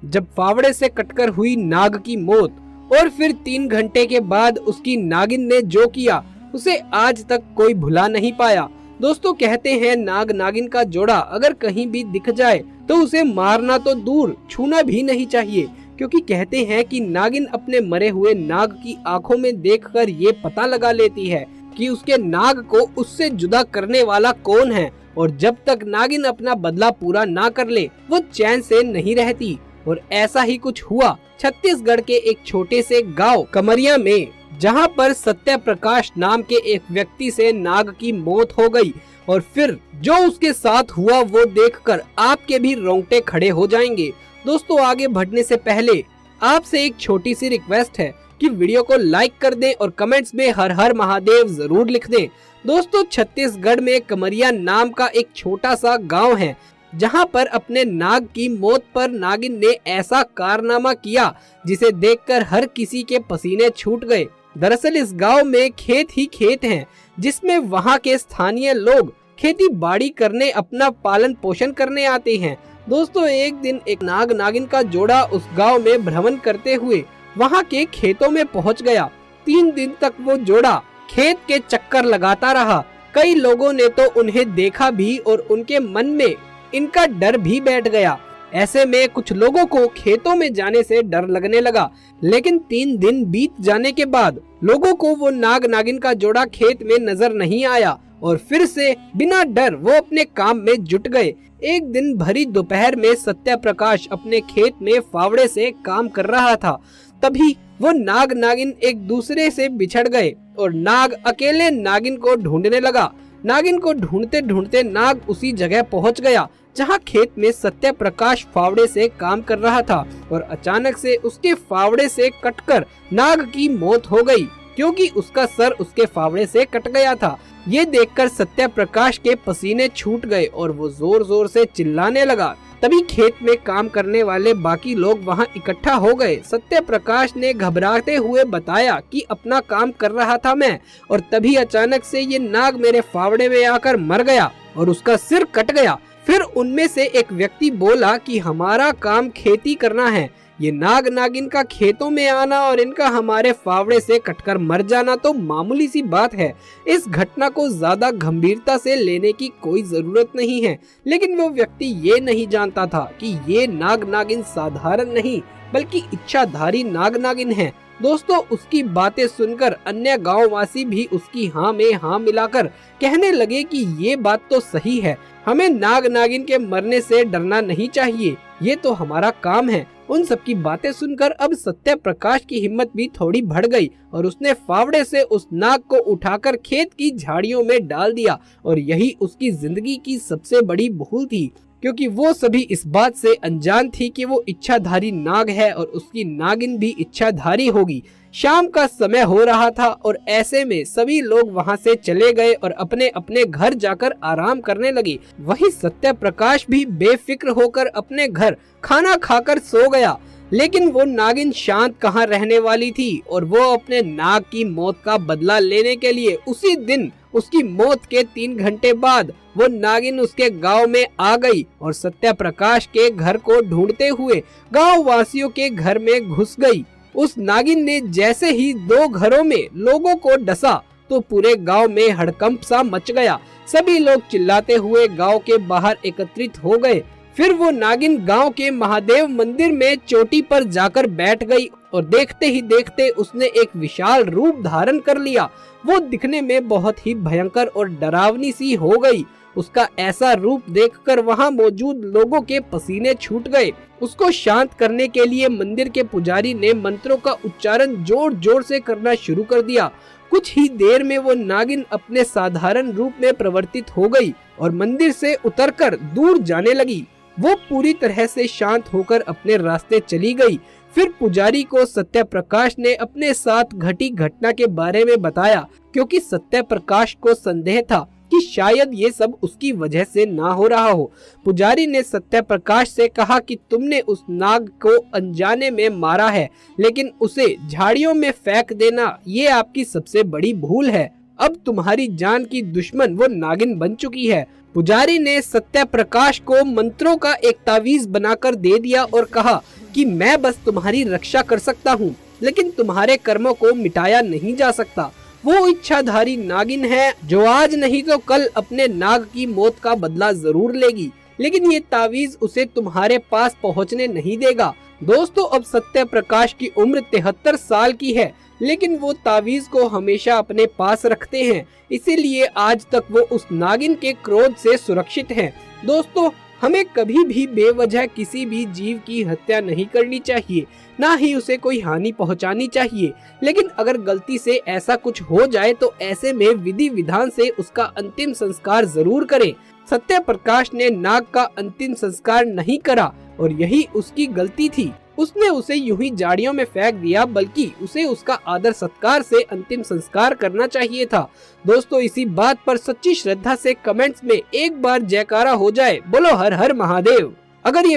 जब फावड़े से कटकर हुई नाग की मौत और फिर 3 घंटे के बाद उसकी नागिन ने जो किया उसे आज तक कोई भुला नहीं पाया। दोस्तों कहते हैं नाग नागिन का जोड़ा अगर कहीं भी दिख जाए तो उसे मारना तो दूर छूना भी नहीं चाहिए, क्योंकि कहते हैं कि नागिन अपने मरे हुए नाग की आंखों में देखकर ये पता लगा लेती है कि उसके नाग को उससे जुदा करने वाला कौन है, और जब तक नागिन अपना बदला पूरा ना कर ले वो चैन से नहीं रहती। और ऐसा ही कुछ हुआ छत्तीसगढ़ के एक छोटे से गांव कमरिया में, जहां पर सत्य प्रकाश नाम के एक व्यक्ति से नाग की मौत हो गई। और फिर जो उसके साथ हुआ वो देखकर आपके भी रोंगटे खड़े हो जाएंगे। दोस्तों आगे बढ़ने से पहले आपसे एक छोटी सी रिक्वेस्ट है कि वीडियो को लाइक कर दें और कमेंट्स में हर हर महादेव जरूर लिख दें। दोस्तों छत्तीसगढ़ में कमरिया नाम का एक छोटा सा गांव है, जहां पर अपने नाग की मौत पर नागिन ने ऐसा कारनामा किया जिसे देखकर हर किसी के पसीने छूट गए। दरअसल इस गांव में खेत ही खेत हैं, जिसमें वहां के स्थानीय लोग खेती बाड़ी करने अपना पालन पोषण करने आते हैं। दोस्तों एक दिन एक नाग नागिन का जोड़ा उस गांव में भ्रमण करते हुए वहां के खेतों में पहुंच गया। 3 दिन तक वो जोड़ा खेत के चक्कर लगाता रहा। कई लोगों ने तो उन्हें देखा भी और उनके मन में इनका डर भी बैठ गया। ऐसे में कुछ लोगों को खेतों में जाने से डर लगने लगा, लेकिन 3 दिन बीत जाने के बाद लोगों को वो नाग नागिन का जोड़ा खेत में नजर नहीं आया और फिर से बिना डर वो अपने काम में जुट गए। एक दिन भरी दोपहर में सत्य प्रकाश अपने खेत में फावड़े से काम कर रहा था। तभी वो नाग नागिन एक दूसरे से बिछड़ गए और नाग अकेले नागिन को ढूंढने लगा। नागिन को ढूंढते ढूंढते नाग उसी जगह पहुंच गया जहां खेत में सत्य प्रकाश फावड़े से काम कर रहा था, और अचानक से उसके फावड़े से कटकर नाग की मौत हो गई, क्योंकि उसका सर उसके फावड़े से कट गया था। ये देखकर सत्य प्रकाश के पसीने छूट गए और वो जोर जोर से चिल्लाने लगा। तभी खेत में काम करने वाले बाकी लोग वहां इकट्ठा हो गए। सत्य प्रकाश ने घबराते हुए बताया कि अपना काम कर रहा था मैं, और तभी अचानक से ये नाग मेरे फावड़े में आकर मर गया और उसका सिर कट गया। फिर उनमें से एक व्यक्ति बोला कि हमारा काम खेती करना है, ये नाग नागिन का खेतों में आना और इनका हमारे फावड़े से कटकर मर जाना तो मामूली सी बात है। इस घटना को ज्यादा गंभीरता से लेने की कोई जरूरत नहीं है। लेकिन वो व्यक्ति ये नहीं जानता था कि ये नाग नागिन साधारण नहीं बल्कि इच्छाधारी नाग नागिन है। दोस्तों उसकी बातें सुनकर अन्य गांववासी भी उसकी हाँ में हाँ मिलाकर कहने लगे कि ये बात तो सही है, हमें नाग नागिन के मरने से डरना नहीं चाहिए, ये तो हमारा काम है। उन सबकी बातें सुनकर अब सत्य प्रकाश की हिम्मत भी थोड़ी बढ़ गई और उसने फावड़े से उस नाग को उठाकर खेत की झाड़ियों में डाल दिया। और यही उसकी जिंदगी की सबसे बड़ी भूल थी, क्योंकि वो सभी इस बात से अनजान थी कि वो इच्छाधारी नाग है और उसकी नागिन भी इच्छाधारी होगी। शाम का समय हो रहा था और ऐसे में सभी लोग वहां से चले गए और अपने अपने घर जाकर आराम करने लगे। वही सत्य प्रकाश भी बेफिक्र होकर अपने घर खाना खाकर सो गया। लेकिन वो नागिन शांत कहाँ रहने वाली थी, और वो अपने नाग की मौत का बदला लेने के लिए उसी दिन उसकी मौत के 3 घंटे बाद वो नागिन उसके गांव में आ गई और सत्य प्रकाश के घर को ढूंढते हुए गांव वासियों के घर में घुस गई। उस नागिन ने जैसे ही 2 घरों में लोगों को डसा तो पूरे गांव में हड़कंप सा मच गया। सभी लोग चिल्लाते हुए गांव के बाहर एकत्रित हो गए। फिर वो नागिन गांव के महादेव मंदिर में चोटी पर जाकर बैठ गई और देखते ही देखते उसने एक विशाल रूप धारण कर लिया। वो दिखने में बहुत ही भयंकर और डरावनी सी हो गई। उसका ऐसा रूप देखकर वहां मौजूद लोगों के पसीने छूट गए। उसको शांत करने के लिए मंदिर के पुजारी ने मंत्रों का उच्चारण जोर जोर से करना शुरू कर दिया। कुछ ही देर में वो नागिन अपने साधारण रूप में परिवर्तित हो गई और मंदिर से उतरकर दूर जाने लगी। वो पूरी तरह से शांत होकर अपने रास्ते चली गई। फिर पुजारी को सत्य प्रकाश ने अपने साथ घटी घटना के बारे में बताया, क्योंकि सत्य प्रकाश को संदेह था कि शायद ये सब उसकी वजह से ना हो रहा हो। पुजारी ने सत्य प्रकाश से कहा कि तुमने उस नाग को अनजाने में मारा है, लेकिन उसे झाड़ियों में फेंक देना ये आपकी सबसे बड़ी भूल है। अब तुम्हारी जान की दुश्मन वो नागिन बन चुकी है। पुजारी ने सत्य प्रकाश को मंत्रों का एक तावीज बनाकर दे दिया और कहा कि मैं बस तुम्हारी रक्षा कर सकता हूँ, लेकिन तुम्हारे कर्मों को मिटाया नहीं जा सकता। वो इच्छाधारी नागिन है जो आज नहीं तो कल अपने नाग की मौत का बदला जरूर लेगी, लेकिन ये तावीज उसे तुम्हारे पास पहुंचने नहीं देगा। दोस्तों, अब सत्य प्रकाश की उम्र 73 साल की है, लेकिन वो तावीज को हमेशा अपने पास रखते हैं, इसीलिए आज तक वो उस नागिन के क्रोध से सुरक्षित हैं। दोस्तों, हमें कभी भी बेवजह किसी भी जीव की हत्या नहीं करनी चाहिए, ना ही उसे कोई हानि पहुंचानी चाहिए। लेकिन अगर गलती से ऐसा कुछ हो जाए तो ऐसे में विधि विधान से उसका अंतिम संस्कार जरूर करें। सत्य प्रकाश ने नाग का अंतिम संस्कार नहीं करा और यही उसकी गलती थी। उसने उसे यूं ही झाड़ियों में फेंक दिया, बल्कि उसे उसका आदर सत्कार से अंतिम संस्कार करना चाहिए था। दोस्तों, इसी बात पर सच्ची श्रद्धा से कमेंट्स में एक बार जयकारा हो जाए। बोलो हर हर महादेव। अगर ये